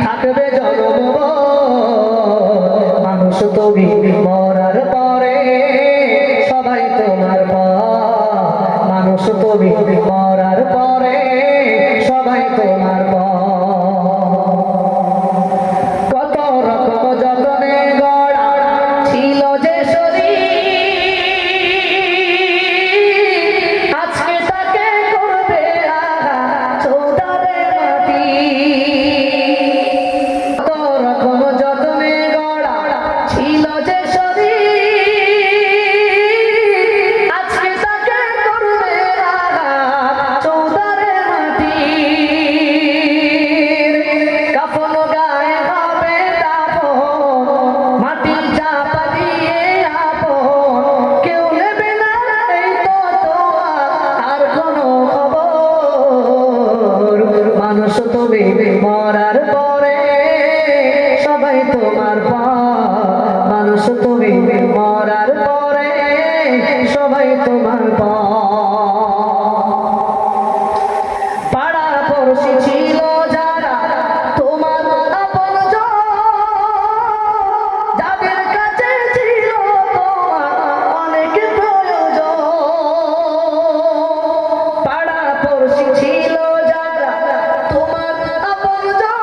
থাকবে জনম মানুষ তুমি মরার পরে সবাই তোমার মানুষ তুমি মরার পরে সবাই তোমার কত রকম যতনে গড়া ছিল যে শরীর আজকে তাকে করবে চৌদারে মাটি কত রকম যতনে গড়া ছিল যে শরীর আজকে তাকে করবে চৌদারে মাটি কাফন গায়ে হবে দাফন মাটি চাপা দিয়ে আপন কেউ নেবে না এই তো আর কোনো খবর মানুষ তুমি মরার পরে সবাই তোমার মানুষ তুমি মরার পরে সবাই তোমার পাড়া পড়শি ছিল যারা তোমার আপনজন যাদের কাছে ছিল তোমার অনেক প্রয়োজন পাড়া পড়শি ছিল যারা তোমার আপনজন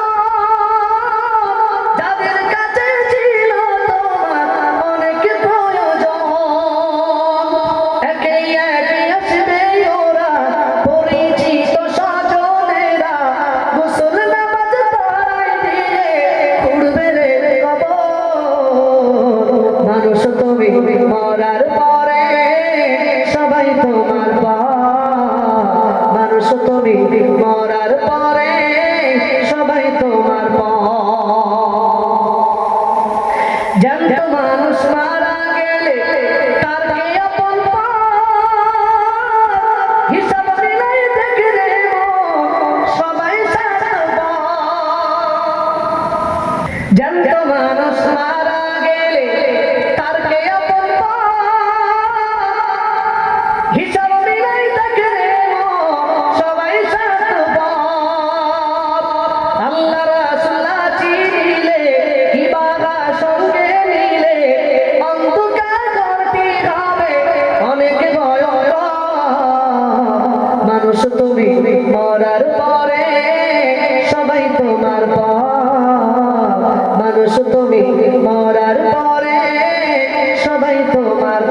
যাদের কাছে ছিল তোমার অনেক প্রয়োজন একে একে আসবে ওরা পরিচিত স্বজনেরা গোসল নামাজ পড়াই দিয়ে খুঁড়বে রে কবর মানুষ তুমি মরার পরে সবাই তোমার মানুষ তুমি মরার পরে সবাই তোমার জ্যান্ত মানুষ মারা গেলে তার কে আপন হিসাব দিলাই দেখলে সবাই সারবা জ্যান্ত মানুষ মারা গেলে তার কে আপন হিসাব দিলাই দেখলে সবাই সারবা আল্লাহ রাসূল চিনিলে ইবাদা সঙ্গে নিলে অন্ধকার করতে হবে অনেক ভয় মানুষ তুমি মরার পরে সবাই তোমার মানুষ তুমি মরার পরে সবাই তোমার